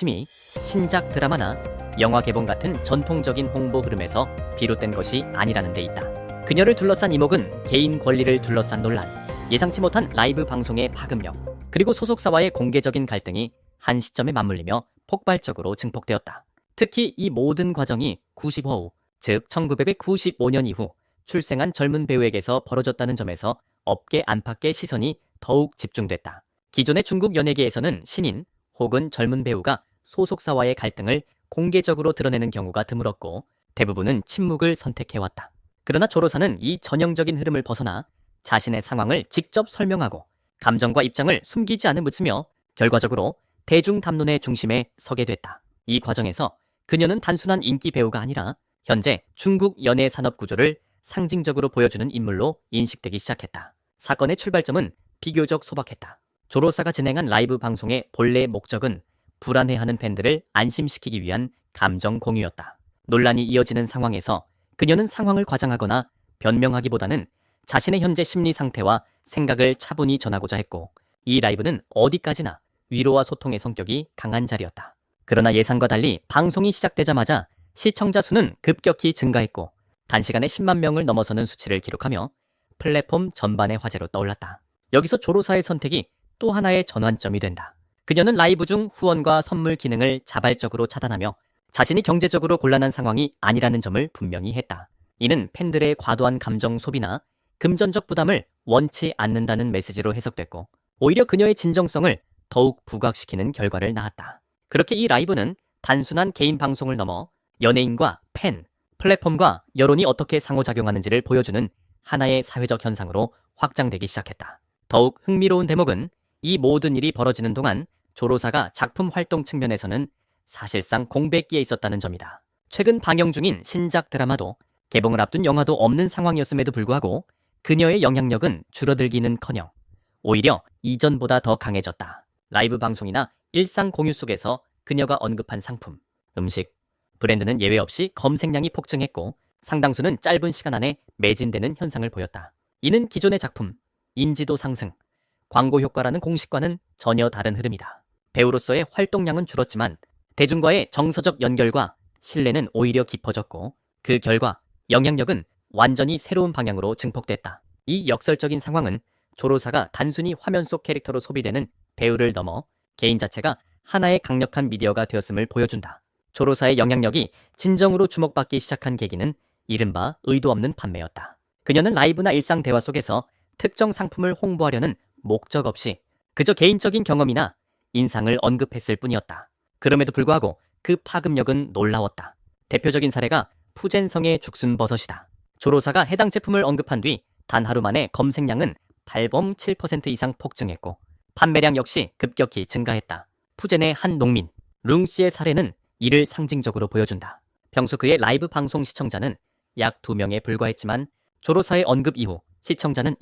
심이 신작 드라마나 영화 개봉 같은 전통적인 홍보 흐름에서 비롯된 것이 아니라는 데 있다. 그녀를 둘러싼 이목은 개인 권리를 둘러싼 논란, 예상치 못한 라이브 방송의 파급력, 그리고 소속사와의 공개적인 갈등이 한 시점에 맞물리며 폭발적으로 증폭되었다. 특히 이 모든 과정이 95후, 즉 1995년 이후 출생한 젊은 배우에게서 벌어졌다는 점에서 업계 안팎의 시선이 더욱 집중됐다. 기존의 중국 연예계에서는 신인 혹은 젊은 배우가 소속사와의 갈등을 공개적으로 드러내는 경우가 드물었고 대부분은 침묵을 선택해왔다. 그러나 조로사는 이 전형적인 흐름을 벗어나 자신의 상황을 직접 설명하고 감정과 입장을 숨기지 않으며 결과적으로 대중 담론의 중심에 서게 됐다. 이 과정에서 그녀는 단순한 인기 배우가 아니라 현재 중국 연예 산업 구조를 상징적으로 보여주는 인물로 인식되기 시작했다. 사건의 출발점은 비교적 소박했다. 조로사가 진행한 라이브 방송의 본래 목적은 불안해하는 팬들을 안심시키기 위한 감정 공유였다. 논란이 이어지는 상황에서 그녀는 상황을 과장하거나 변명하기보다는 자신의 현재 심리 상태와 생각을 차분히 전하고자 했고, 이 라이브는 어디까지나 위로와 소통의 성격이 강한 자리였다. 그러나 예상과 달리 방송이 시작되자마자 시청자 수는 급격히 증가했고 단시간에 10만 명을 넘어서는 수치를 기록하며 플랫폼 전반의 화제로 떠올랐다. 여기서 조로사의 선택이 또 하나의 전환점이 된다. 그녀는 라이브 중 후원과 선물 기능을 자발적으로 차단하며 자신이 경제적으로 곤란한 상황이 아니라는 점을 분명히 했다. 이는 팬들의 과도한 감정 소비나 금전적 부담을 원치 않는다는 메시지로 해석됐고 오히려 그녀의 진정성을 더욱 부각시키는 결과를 낳았다. 그렇게 이 라이브는 단순한 개인 방송을 넘어 연예인과 팬, 플랫폼과 여론이 어떻게 상호작용하는지를 보여주는 하나의 사회적 현상으로 확장되기 시작했다. 더욱 흥미로운 대목은 이 모든 일이 벌어지는 동안 조로사가 작품 활동 측면에서는 사실상 공백기에 있었다는 점이다. 최근 방영 중인 신작 드라마도 개봉을 앞둔 영화도 없는 상황이었음에도 불구하고 그녀의 영향력은 줄어들기는커녕 오히려 이전보다 더 강해졌다. 라이브 방송이나 일상 공유 속에서 그녀가 언급한 상품, 음식, 브랜드는 예외 없이 검색량이 폭증했고 상당수는 짧은 시간 안에 매진되는 현상을 보였다. 이는 기존의 작품, 인지도 상승, 광고 효과라는 공식과는 전혀 다른 흐름이다. 배우로서의 활동량은 줄었지만 대중과의 정서적 연결과 신뢰는 오히려 깊어졌고 그 결과 영향력은 완전히 새로운 방향으로 증폭됐다. 이 역설적인 상황은 조로사가 단순히 화면 속 캐릭터로 소비되는 배우를 넘어 개인 자체가 하나의 강력한 미디어가 되었음을 보여준다. 조로사의 영향력이 진정으로 주목받기 시작한 계기는 이른바 의도 없는 판매였다. 그녀는 라이브나 일상 대화 속에서 특정 상품을 홍보하려는 목적 없이 그저 개인적인 경험이나 인상을 언급했을 뿐이었다. 그럼에도 불구하고 그 파급력은 놀라웠다. 대표적인 사례가 푸젠성의 죽순버섯이다. 조로사가 해당 제품을 언급한 뒤 단 하루 만에 검색량은 발범 7% 이상 폭증했고 판매량 역시 급격히 증가했다. 푸젠의 한 농민, 룽씨의 사례는 이를 상징적으로 보여준다. 평소 그의 라이브 방송 시청자는 약 2명에 불과했지만 조로사의 언급 이후 시청자는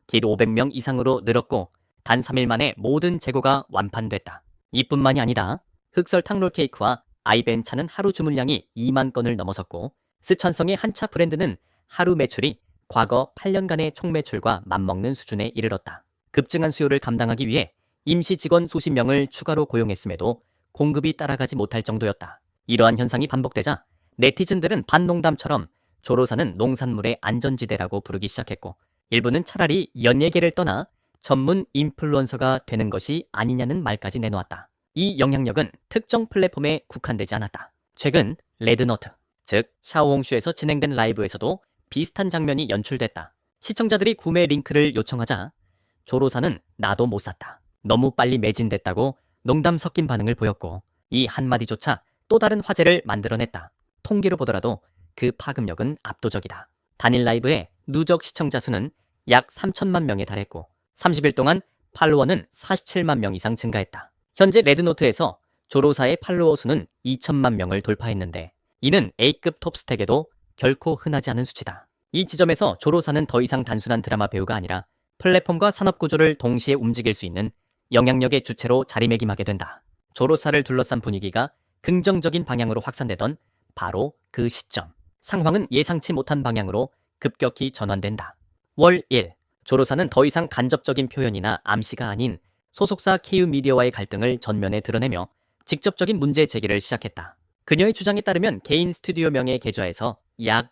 길 500명 이상으로 늘었고 단 3일 만에 모든 재고가 완판됐다. 이뿐만이 아니다. 흑설탕 롤케이크와 아이벤차는 하루 주문량이 2만 건을 넘어섰고 스촨성의 한차 브랜드는 하루 매출이 과거 8년간의 총 매출과 맞먹는 수준에 이르렀다. 급증한 수요를 감당하기 위해 임시 직원 수십 명을 추가로 고용했음에도 공급이 따라가지 못할 정도였다. 이러한 현상이 반복되자 네티즌들은 반농담처럼 조로사는 농산물의 안전지대라고 부르기 시작했고 일부는 차라리 연예계를 떠나 전문 인플루언서가 되는 것이 아니냐는 말까지 내놓았다. 이 영향력은 특정 플랫폼에 국한되지 않았다. 최근 레드노트, 즉 샤오홍슈에서 진행된 라이브에서도 비슷한 장면이 연출됐다. 시청자들이 구매 링크를 요청하자 조로사는 나도 못 샀다. 너무 빨리 매진됐다고 농담 섞인 반응을 보였고 이 한마디조차 또 다른 화제를 만들어냈다. 통계로 보더라도 그 파급력은 압도적이다. 단일 라이브의 누적 시청자 수는 약 3천만 명에 달했고 30일 동안 팔로워는 47만 명 이상 증가했다. 현재 레드노트에서 조로사의 팔로워 수는 2천만 명을 돌파했는데 이는 A급 톱스택에도 결코 흔하지 않은 수치다. 이 지점에서 조로사는 더 이상 단순한 드라마 배우가 아니라 플랫폼과 산업 구조를 동시에 움직일 수 있는 영향력의 주체로 자리매김하게 된다. 조로사를 둘러싼 분위기가 긍정적인 방향으로 확산되던 바로 그 시점. 상황은 예상치 못한 방향으로 급격히 전환된다. 월 1. 조로사는 더 이상 간접적인 표현이나 암시가 아닌 소속사 KU 미디어와의 갈등을 전면에 드러내며 직접적인 문제 제기를 시작했다. 그녀의 주장에 따르면 개인 스튜디오명의 계좌에서 약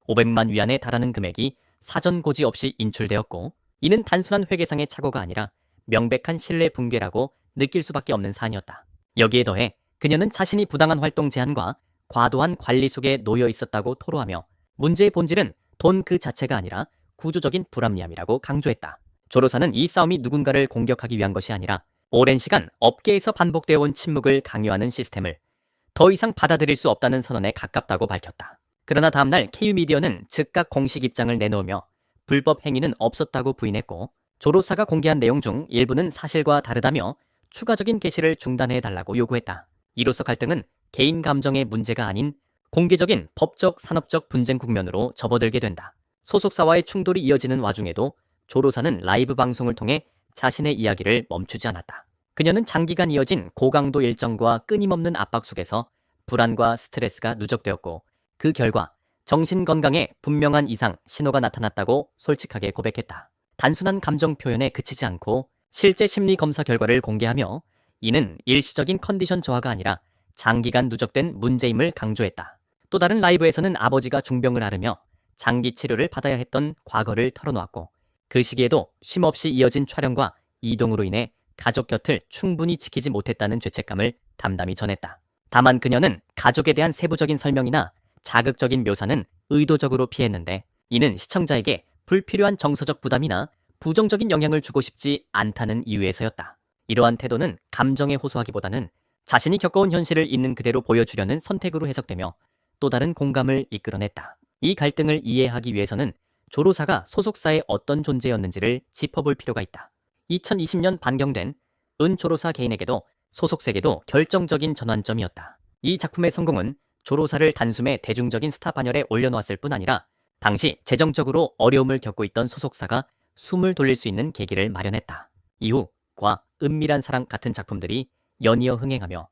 500만 위안에 달하는 금액이 사전 고지 없이 인출되었고, 이는 단순한 회계상의 착오가 아니라 명백한 신뢰 붕괴라고 느낄 수밖에 없는 사안이었다. 여기에 더해 그녀는 자신이 부당한 활동 제한과 과도한 관리 속에 놓여 있었다고 토로하며, 문제의 본질은 돈 그 자체가 아니라 구조적인 불합리함이라고 강조했다. 조로사는 이 싸움이 누군가를 공격하기 위한 것이 아니라 오랜 시간 업계에서 반복되어 온 침묵을 강요하는 시스템을 더 이상 받아들일 수 없다는 선언에 가깝다고 밝혔다. 그러나 다음날 KU미디어는 즉각 공식 입장을 내놓으며 불법 행위는 없었다고 부인했고, 조로사가 공개한 내용 중 일부는 사실과 다르다며 추가적인 게시를 중단해달라고 요구했다. 이로써 갈등은 개인 감정의 문제가 아닌 공개적인 법적 산업적 분쟁 국면으로 접어들게 된다. 소속사와의 충돌이 이어지는 와중에도 조로사는 라이브 방송을 통해 자신의 이야기를 멈추지 않았다. 그녀는 장기간 이어진 고강도 일정과 끊임없는 압박 속에서 불안과 스트레스가 누적되었고, 그 결과 정신건강에 분명한 이상 신호가 나타났다고 솔직하게 고백했다. 단순한 감정 표현에 그치지 않고 실제 심리 검사 결과를 공개하며, 이는 일시적인 컨디션 저하가 아니라 장기간 누적된 문제임을 강조했다. 또 다른 라이브에서는 아버지가 중병을 앓으며 장기 치료를 받아야 했던 과거를 털어놓았고, 그 시기에도 쉼없이 이어진 촬영과 이동으로 인해 가족 곁을 충분히 지키지 못했다는 죄책감을 담담히 전했다. 다만 그녀는 가족에 대한 세부적인 설명이나 자극적인 묘사는 의도적으로 피했는데, 이는 시청자에게 불필요한 정서적 부담이나 부정적인 영향을 주고 싶지 않다는 이유에서였다. 이러한 태도는 감정에 호소하기보다는 자신이 겪어온 현실을 있는 그대로 보여주려는 선택으로 해석되며 또 다른 공감을 이끌어냈다. 이 갈등을 이해하기 위해서는 조로사가 소속사의 어떤 존재였는지를 짚어볼 필요가 있다. 2020년 반경된 조로사 개인에게도 소속사에게도 결정적인 전환점이었다. 이 작품의 성공은 조로사를 단숨에 대중적인 스타 반열에 올려놓았을 뿐 아니라 당시 재정적으로 어려움을 겪고 있던 소속사가 숨을 돌릴 수 있는 계기를 마련했다. 이후 과 은밀한 사랑 같은 작품들이 연이어 흥행하며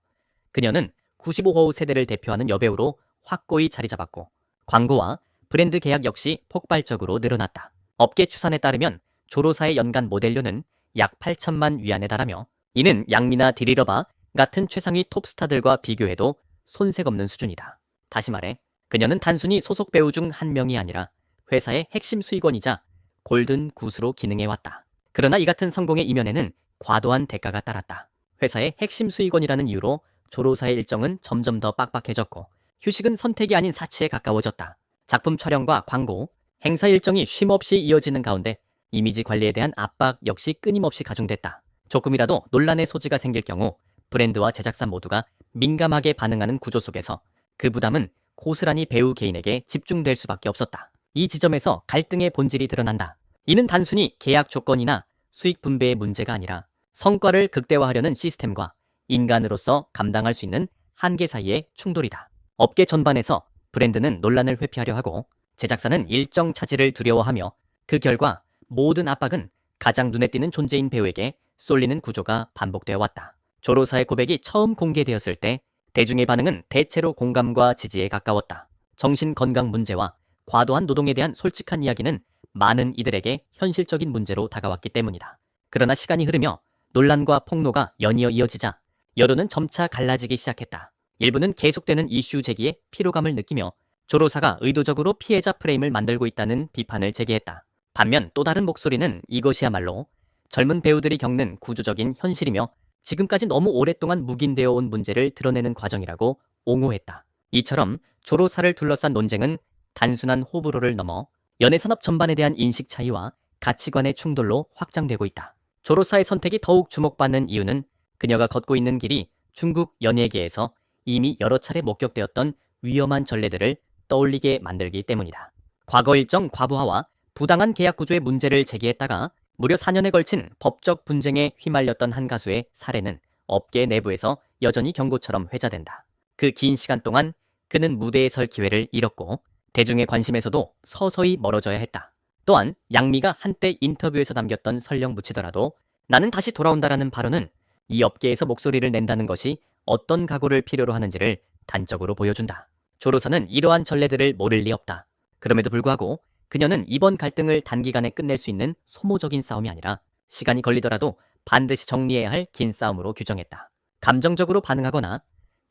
그녀는 95호 세대를 대표하는 여배우로 확고히 자리 잡았고, 광고와 브랜드 계약 역시 폭발적으로 늘어났다. 업계 추산에 따르면 조로사의 연간 모델료는 약 8천만 위안에 달하며, 이는 양미나 디리러바 같은 최상위 톱스타들과 비교해도 손색 없는 수준이다. 다시 말해 그녀는 단순히 소속 배우 중 한 명이 아니라 회사의 핵심 수익원이자 골든 구스로 기능해왔다. 그러나 이 같은 성공의 이면에는 과도한 대가가 따랐다. 회사의 핵심 수익원이라는 이유로 조로사의 일정은 점점 더 빡빡해졌고, 휴식은 선택이 아닌 사치에 가까워졌다. 작품 촬영과 광고, 행사 일정이 쉼없이 이어지는 가운데 이미지 관리에 대한 압박 역시 끊임없이 가중됐다. 조금이라도 논란의 소지가 생길 경우 브랜드와 제작사 모두가 민감하게 반응하는 구조 속에서 그 부담은 고스란히 배우 개인에게 집중될 수밖에 없었다. 이 지점에서 갈등의 본질이 드러난다. 이는 단순히 계약 조건이나 수익 분배의 문제가 아니라 성과를 극대화하려는 시스템과 인간으로서 감당할 수 있는 한계 사이의 충돌이다. 업계 전반에서 브랜드는 논란을 회피하려 하고 제작사는 일정 차질을 두려워하며, 그 결과 모든 압박은 가장 눈에 띄는 존재인 배우에게 쏠리는 구조가 반복되어 왔다. 조로사의 고백이 처음 공개되었을 때 대중의 반응은 대체로 공감과 지지에 가까웠다. 정신건강 문제와 과도한 노동에 대한 솔직한 이야기는 많은 이들에게 현실적인 문제로 다가왔기 때문이다. 그러나 시간이 흐르며 논란과 폭로가 연이어 이어지자 여론은 점차 갈라지기 시작했다. 일부는 계속되는 이슈 제기에 피로감을 느끼며 조로사가 의도적으로 피해자 프레임을 만들고 있다는 비판을 제기했다. 반면 또 다른 목소리는 이것이야말로 젊은 배우들이 겪는 구조적인 현실이며 지금까지 너무 오랫동안 묵인되어 온 문제를 드러내는 과정이라고 옹호했다. 이처럼 조로사를 둘러싼 논쟁은 단순한 호불호를 넘어 연예산업 전반에 대한 인식 차이와 가치관의 충돌로 확장되고 있다. 조로사의 선택이 더욱 주목받는 이유는 그녀가 걷고 있는 길이 중국 연예계에서 이미 여러 차례 목격되었던 위험한 전례들을 떠올리게 만들기 때문이다. 과거 일정 과부하와 부당한 계약 구조의 문제를 제기했다가 무려 4년에 걸친 법적 분쟁에 휘말렸던 한 가수의 사례는 업계 내부에서 여전히 경고처럼 회자된다. 그 긴 시간 동안 그는 무대에 설 기회를 잃었고 대중의 관심에서도 서서히 멀어져야 했다. 또한 양미가 한때 인터뷰에서 남겼던 설령 묻히더라도 나는 다시 돌아온다라는 발언은 이 업계에서 목소리를 낸다는 것이 어떤 각오를 필요로 하는지를 단적으로 보여준다. 조로사는 이러한 전례들을 모를 리 없다. 그럼에도 불구하고 그녀는 이번 갈등을 단기간에 끝낼 수 있는 소모적인 싸움이 아니라 시간이 걸리더라도 반드시 정리해야 할 긴 싸움으로 규정했다. 감정적으로 반응하거나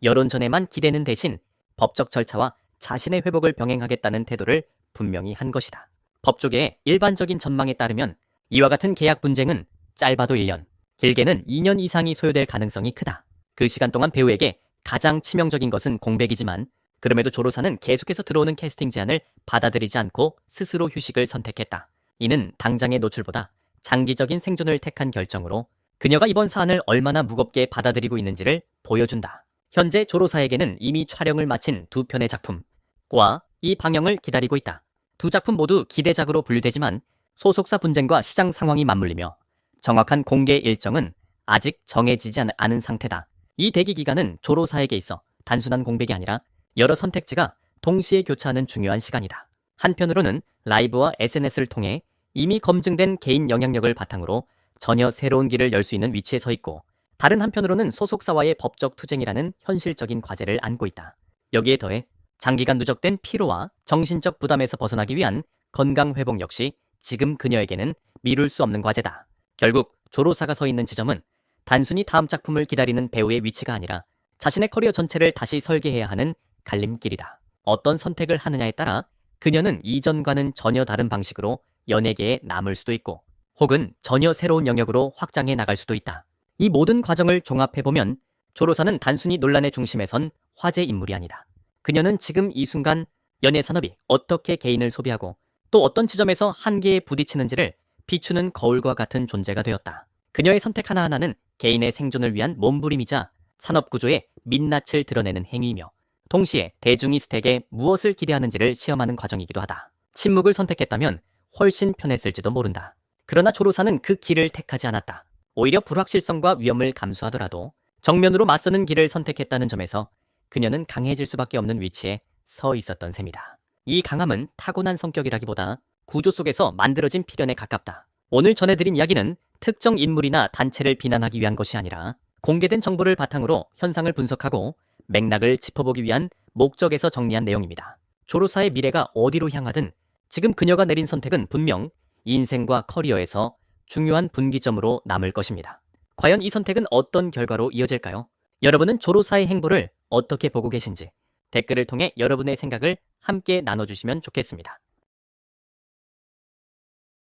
여론전에만 기대는 대신 법적 절차와 자신의 회복을 병행하겠다는 태도를 분명히 한 것이다. 법조계의 일반적인 전망에 따르면 이와 같은 계약 분쟁은 짧아도 1년, 길게는 2년 이상이 소요될 가능성이 크다. 그 시간 동안 배우에게 가장 치명적인 것은 공백이지만 그럼에도 조로사는 계속해서 들어오는 캐스팅 제안을 받아들이지 않고 스스로 휴식을 선택했다. 이는 당장의 노출보다 장기적인 생존을 택한 결정으로 그녀가 이번 사안을 얼마나 무겁게 받아들이고 있는지를 보여준다. 현재 조로사에게는 이미 촬영을 마친 두 편의 작품과 이 방영을 기다리고 있다. 두 작품 모두 기대작으로 분류되지만 소속사 분쟁과 시장 상황이 맞물리며 정확한 공개 일정은 아직 정해지지 않은 상태다. 이 대기 기간은 조로사에게 있어 단순한 공백이 아니라 여러 선택지가 동시에 교차하는 중요한 시간이다. 한편으로는 라이브와 SNS를 통해 이미 검증된 개인 영향력을 바탕으로 전혀 새로운 길을 열 수 있는 위치에 서 있고, 다른 한편으로는 소속사와의 법적 투쟁이라는 현실적인 과제를 안고 있다. 여기에 더해 장기간 누적된 피로와 정신적 부담에서 벗어나기 위한 건강 회복 역시 지금 그녀에게는 미룰 수 없는 과제다. 결국 조로사가 서 있는 지점은 단순히 다음 작품을 기다리는 배우의 위치가 아니라 자신의 커리어 전체를 다시 설계해야 하는 갈림길이다. 어떤 선택을 하느냐에 따라 그녀는 이전과는 전혀 다른 방식으로 연예계에 남을 수도 있고 혹은 전혀 새로운 영역으로 확장해 나갈 수도 있다. 이 모든 과정을 종합해보면 조로사는 단순히 논란의 중심에 선 화제 인물이 아니다. 그녀는 지금 이 순간 연예 산업이 어떻게 개인을 소비하고 또 어떤 지점에서 한계에 부딪히는지를 비추는 거울과 같은 존재가 되었다. 그녀의 선택 하나하나는 개인의 생존을 위한 몸부림이자 산업구조의 민낯을 드러내는 행위이며 동시에 대중이 스택에 무엇을 기대하는지를 시험하는 과정이기도 하다. 침묵을 선택했다면 훨씬 편했을지도 모른다. 그러나 조로사는 그 길을 택하지 않았다. 오히려 불확실성과 위험을 감수하더라도 정면으로 맞서는 길을 선택했다는 점에서 그녀는 강해질 수밖에 없는 위치에 서 있었던 셈이다. 이 강함은 타고난 성격이라기보다 구조 속에서 만들어진 필연에 가깝다. 오늘 전해드린 이야기는 특정 인물이나 단체를 비난하기 위한 것이 아니라 공개된 정보를 바탕으로 현상을 분석하고 맥락을 짚어보기 위한 목적에서 정리한 내용입니다. 조로사의 미래가 어디로 향하든 지금 그녀가 내린 선택은 분명 인생과 커리어에서 중요한 분기점으로 남을 것입니다. 과연 이 선택은 어떤 결과로 이어질까요? 여러분은 조로사의 행보를 어떻게 보고 계신지 댓글을 통해 여러분의 생각을 함께 나눠주시면 좋겠습니다.